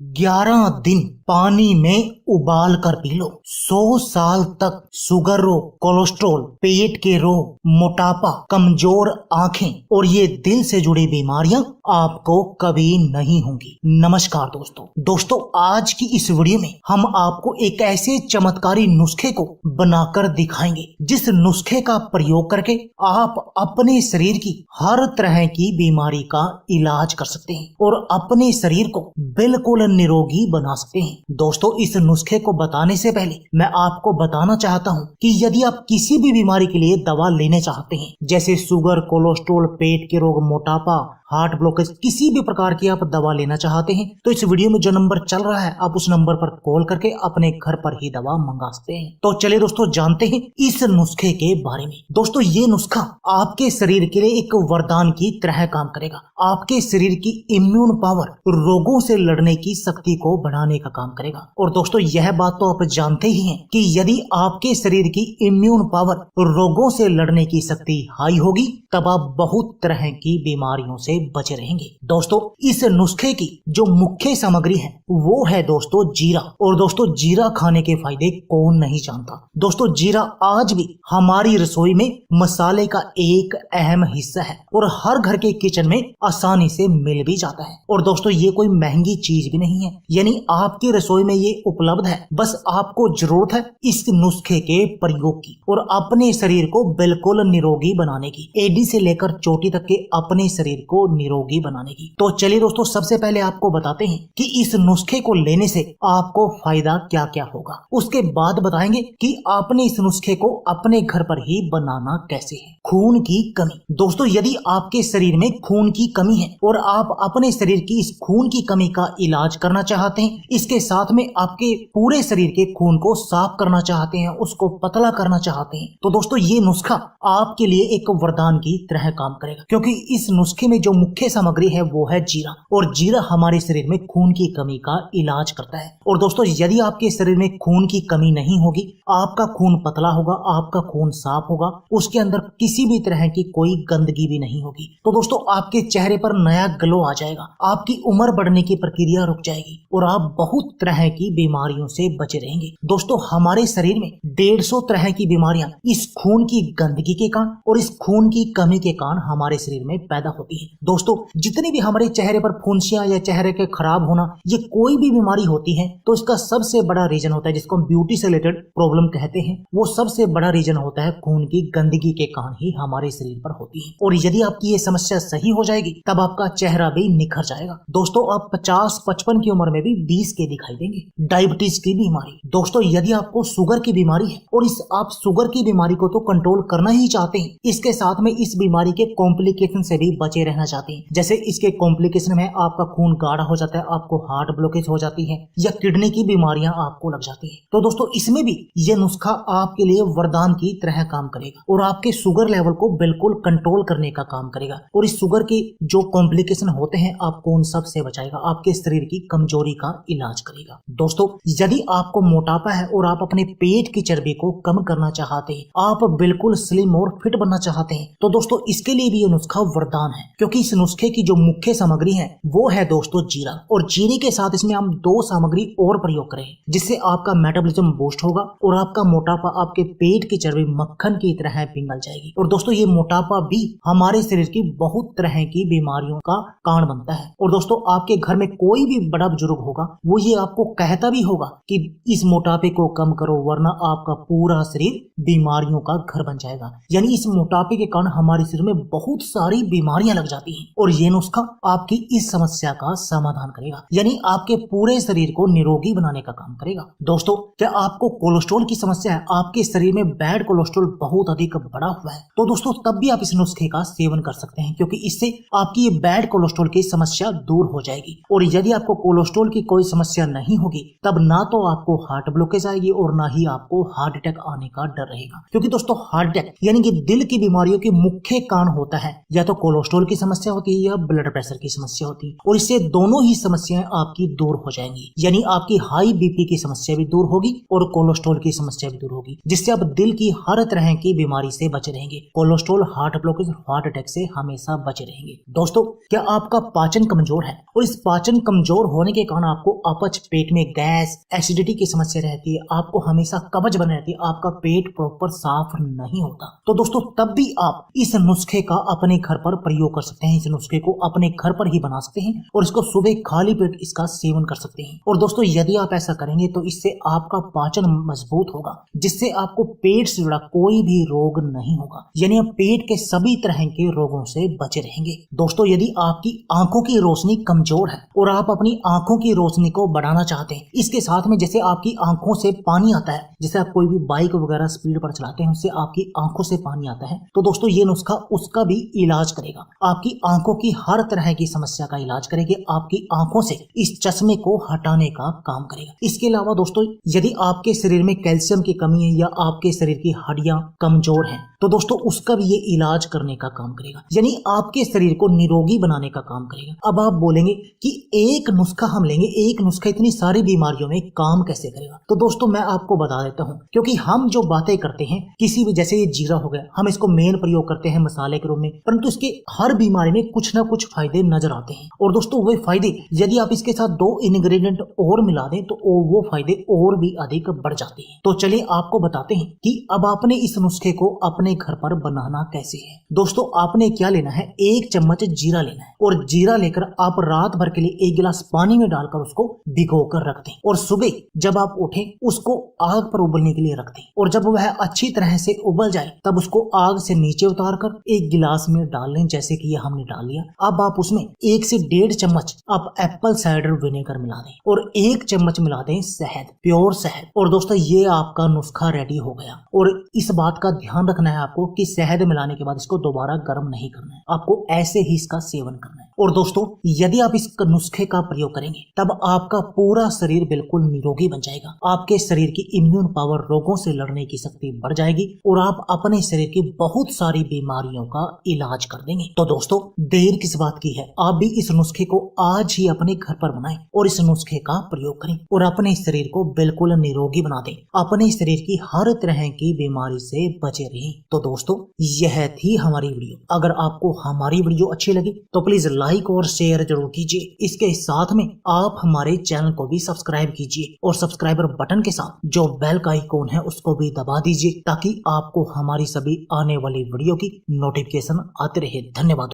11 दिन पानी में उबाल कर पी लो। 100 साल तक शुगर रोग, कोलेस्ट्रॉल, पेट के रोग, मोटापा, कमजोर आंखें और ये दिल से जुड़ी बीमारियां आपको कभी नहीं होंगी। नमस्कार दोस्तों, आज की इस वीडियो में हम आपको एक ऐसे चमत्कारी नुस्खे को बनाकर दिखाएंगे जिस नुस्खे का प्रयोग करके आप अपने शरीर की हर तरह की बीमारी का इलाज कर सकते हैं और अपने शरीर को बिल्कुल निरोगी बना सकते हैं। दोस्तों, इस नुस्खे को बताने से पहले मैं आपको बताना चाहता हूं कि यदि आप किसी भी बीमारी के लिए दवा लेने चाहते हैं, जैसे शुगर, कोलेस्ट्रॉल, पेट के रोग, मोटापा, हार्ट ब्लॉकेज, किसी भी प्रकार की आप दवा लेना चाहते हैं तो इस वीडियो में जो नंबर चल रहा है आप उस नंबर पर कॉल करके अपने घर पर ही दवा मंगा सकते हैं। तो चलिए दोस्तों, जानते हैं इस नुस्खे के बारे में। दोस्तों, ये नुस्खा आपके शरीर के लिए एक वरदान की तरह काम करेगा। आपके शरीर की इम्यून पावर, रोगों से लड़ने की शक्ति को बढ़ाने का काम करेगा। और दोस्तों, यह बात तो आप जानते ही हैं कि यदि आपके शरीर की इम्यून पावर, रोगों से लड़ने की शक्ति हाई होगी तब आप बहुत तरह की बीमारियों से बचे रहेंगे। दोस्तों, इस नुस्खे की जो मुख्य सामग्री है वो है दोस्तों जीरा। और दोस्तों, जीरा खाने के फायदे कौन नहीं जानता। दोस्तों, जीरा आज भी हमारी रसोई में मसाले का एक अहम हिस्सा है और हर घर के किचन में आसानी से मिल भी जाता है। और दोस्तों, ये कोई महंगी चीज भी नहीं है, यानी आपकी रसोई में ये उपलब्ध है। बस आपको जरूरत है इस नुस्खे के प्रयोग की और अपने शरीर को बिल्कुल निरोगी बनाने की, एडी से लेकर चोटी तक के अपने शरीर को निरोगी बनाने की। तो चलिए दोस्तों, सबसे पहले आपको बताते हैं कि इस नुस्खे को लेने से आपको फायदा क्या क्या होगा। उसके बाद बताएंगे कि आपने इस नुस्खे को अपने घर पर ही बनाना कैसे है। खून की कमी। दोस्तों, यदि आपके शरीर में खून की कमी है और आप अपने शरीर की इस खून की कमी का इलाज करना चाहते हैं, इसके साथ में आपके पूरे शरीर के खून को साफ करना चाहते हैं, उसको पतला करना चाहते हैं, तो दोस्तों ये नुस्खा आपके लिए एक वरदान की तरह काम करेगा। क्योंकि इस नुस्खे में जो मुख्य सामग्री है वो है जीरा, और जीरा हमारे शरीर में खून की कमी का इलाज करता है। और दोस्तों, यदि आपके शरीर में खून की कमी नहीं होगी, आपका खून पतला होगा, आपका खून साफ होगा, उसके अंदर किसी भी तरह की कोई गंदगी भी नहीं होगी, तो दोस्तों आपके चेहरे पर नया ग्लो आ जाएगा, आपकी उम्र बढ़ने की प्रक्रिया रुक जाएगी और आप बहुत तरह की बीमारियों से बचे रहेंगे। दोस्तों, हमारे शरीर में 150 तरह की बीमारियां इस खून की गंदगी के कारण और इस खून की कमी के कारण हमारे शरीर में पैदा होती है। दोस्तों, जितनी भी हमारे चेहरे पर फुंसियां या चेहरे के खराब होना, ये कोई भी बीमारी होती है तो इसका सबसे बड़ा रीजन होता है, जिसको हम ब्यूटी से रिलेटेड प्रॉब्लम कहते हैं, वो सबसे बड़ा रीजन होता है खून की गंदगी के कारण ही हमारे शरीर पर होती है। और यदि आपकी ये समस्या सही हो जाएगी तब आपका चेहरा भी निखर जाएगा। दोस्तों, आप 50-55 की उम्र में भी 20 के दिखाई देंगे। डायबिटीज की बीमारी। दोस्तों, यदि आपको शुगर की बीमारी है और आप शुगर की बीमारी को तो कंट्रोल करना ही चाहते हैं, इसके साथ में इस बीमारी के कॉम्प्लिकेशन से भी बचे रहना चाहते हैं, जैसे इसके कॉम्प्लिकेशन में आपका खून गाढ़ा हो जाता है, आपको हार्ट ब्लॉकेज हो जाती है या किडनी की बीमारियां आपको लग जाती है, तो दोस्तों इसमें भी यह नुस्खा आपके लिए वरदान की तरह काम करेगा और आपके शुगर लेवल को बिल्कुल कंट्रोल करने का काम करेगा। और इस शुगर के जो कॉम्प्लिकेशन होते हैं आपको उन सब से बचाएगा, आपके शरीर की कमजोरी का इलाज करेगा। दोस्तों, यदि आपको मोटापा है और आप अपने पेट की चर्बी को कम करना चाहते हैं, आप बिल्कुल स्लिम और फिट बनना चाहते हैं, तो दोस्तों इसके लिए भी ये नुस्खा वरदान है। क्योंकि इस नुस्खे की जो मुख्य सामग्री है वो है दोस्तों जीरा, और जीरे के साथ इसमें हम 2 सामग्री और प्रयोग करें जिससे आपका मेटाबॉलिज्म बूस्ट होगा और आपका मोटापा, आपके पेट की चर्बी मक्खन की तरह पिघल जाएगी। और दोस्तों, ये मोटापा भी हमारे शरीर की बहुत तरह की बीमारियों का कारण बनता है। और दोस्तों, आपके घर में कोई भी बड़ा बुजुर्ग होगा वो ये आपको कहता भी होगा कि इस मोटापे को कम करो वरना आपका पूरा शरीर बीमारियों का घर बन जाएगा। यानी इस मोटापे के कारण हमारे शरीर में बहुत सारी बीमारियां लग जाती हैं और ये नुस्खा आपकी इस समस्या का समाधान करेगा, यानी आपके पूरे शरीर को निरोगी बनाने का काम करेगा। दोस्तों, क्या आपको कोलेस्ट्रॉल की समस्या है, आपके शरीर में बैड कोलेस्ट्रॉल बहुत अधिक बढ़ा हुआ है, तो दोस्तों तब भी आप इस नुस्खे का सेवन कर सकते हैं, क्योंकि इससे आपकी ये बैड कोलेस्ट्रॉल की समस्या दूर हो जाएगी। और यदि आपको कोलेस्ट्रॉल की कोई समस्या नहीं होगी तब ना तो आपको हार्ट ब्लॉकेज आएगी और ना ही आपको हार्ट अटैक आने का डर रहेगा। क्योंकि दोस्तों, हार्ट अटैक यानी कि दिल की बीमारियों के मुख्य कारण होता है या तो कोलेस्ट्रॉल की समस्या होती है या ब्लड प्रेशर की समस्या होती है, और इससे दोनों ही समस्याएं आपकी दूर हो जाएंगी। यानी आपकी हाई बीपी की समस्या भी दूर होगी और कोलेस्ट्रॉल की समस्या भी दूर होगी, जिससे आप दिल की हर तरह की बीमारी से बचे रहेंगे। Cholesterol, heart blockage, heart attack से हमेशा बचे रहेंगे। दोस्तों, क्या आपका पाचन कमजोर है और इस पाचन कमजोर कमजोर होने के कारण आपको अपच, पेट में गैस, एसिडिटी की समस्या रहती है, आपको हमेशा कब्ज बनी रहती है, आपका पेट प्रॉपर साफ नहीं होता, तो दोस्तों तब भी आप इस नुस्खे का अपने घर पर प्रयोग कर सकते हैं। इस नुस्खे को अपने घर पर ही बना सकते हैं और इसको सुबह खाली पेट इसका सेवन कर सकते हैं। और दोस्तों यदि आप ऐसा करेंगे तो इससे आपका पाचन मजबूत होगा, जिससे आपको पेट से जुड़ा कोई भी रोग नहीं होगा, यानी आप पेट के सभी तरह के रोगों से बचे रहेंगे। दोस्तों यदि आपकी आंखों की रोशनी कमजोर है और आप अपनी आंखों की रोशनी को बढ़ाना चाहते हैं, इसके साथ में जैसे आपकी आंखों से पानी आता है, जैसे आप कोई भी बाइक वगैरह स्पीड पर चलाते हैं उससे आपकी आंखों से पानी आता है, तो दोस्तों ये नुस्खा उसका भी इलाज करेगा, आपकी आंखों की हर तरह की समस्या का इलाज करेगी, आपकी आंखों से इस चश्मे को हटाने का काम करेगा। इसके अलावा दोस्तों यदि आपके शरीर में कैल्शियम की कमी है या आपके शरीर की हड्डियां कमजोर हैं, तो दोस्तों उसका भी ये इलाज करने का काम करेगा, यानी आपके शरीर को निरोगी बनाने का काम करेगा। अब आप बोलेंगे कि एक नुस्खा हम लेंगे, एक नुस्खा इतनी सारी बीमारियों में काम कैसे करेगा? तो दोस्तों मैं आपको बता देता हूं, क्योंकि हम जो बातें करते हैं किसी भी, जैसे ये जीरा हो गया, हम इसको मेन प्रयोग करते हैं मसाले के रूप में, परंतु इसके हर बीमारी में कुछ ना कुछ फायदे नजर आते हैं। और दोस्तों वो फायदे यदि आप इसके साथ 2 इंग्रेडिएंट और मिला दें तो वो फायदे और भी अधिक बढ़ जाते हैं। तो चलिए आपको बताते हैं कि अब आपने इस नुस्खे को अपने घर पर बनाना कैसे है। दोस्तों आपने क्या लेना है, 1 चम्मच जीरा लेना है और जीरा लेकर आप रात भर के लिए 1 गिलास पानी में डालकर उसको भिगो कर रख दें और सुबह जब आप उठें उसको आग पर उबलने के लिए रख दें और जब वह अच्छी तरह से उबल जाए तब उसको आग से नीचे उतार कर 1 गिलास में डाल लें, जैसे कि ये हमने डाल लिया। अब आप उसमें 1 से 1.5 चम्मच आप एप्पल साइडर विनेगर मिला दें और 1 चम्मच मिला दें शहद, प्योर शहद। और दोस्तों ये आपका नुस्खा रेडी हो गया। और इस बात का ध्यान रखना है आपको कि शहद मिलाने के बाद इसको दोबारा गर्म नहीं करना है, आपको ऐसे ही इसका सेवन करना है। और दोस्तों यदि आप इस नुस्खे का प्रयोग करेंगे तब आपका पूरा शरीर बिल्कुल निरोगी बन जाएगा, आपके शरीर की इम्यून पावर, रोगों से लड़ने की शक्ति बढ़ जाएगी और आप अपने शरीर की बहुत सारी बीमारियों का इलाज कर देंगे। तो दोस्तों देर किस बात की है, आप भी इस नुस्खे को आज ही अपने घर पर बनाएं और इस नुस्खे का प्रयोग करें और अपने शरीर को बिल्कुल निरोगी बना दें, अपने शरीर की हर तरह की बीमारी से बचे रहें। तो दोस्तों यह थी हमारी वीडियो। अगर आपको हमारी वीडियो अच्छी लगी तो प्लीज लाइक और शेयर जरूर कीजिए। इसके साथ में आप हमारे चैनल को भी सब्सक्राइब कीजिए और सब्सक्राइबर बटन के साथ जो बेल का आइकॉन है उसको भी दबा दीजिए ताकि आपको हमारी सभी आने वाली वीडियो की नोटिफिकेशन आते रहे। धन्यवाद।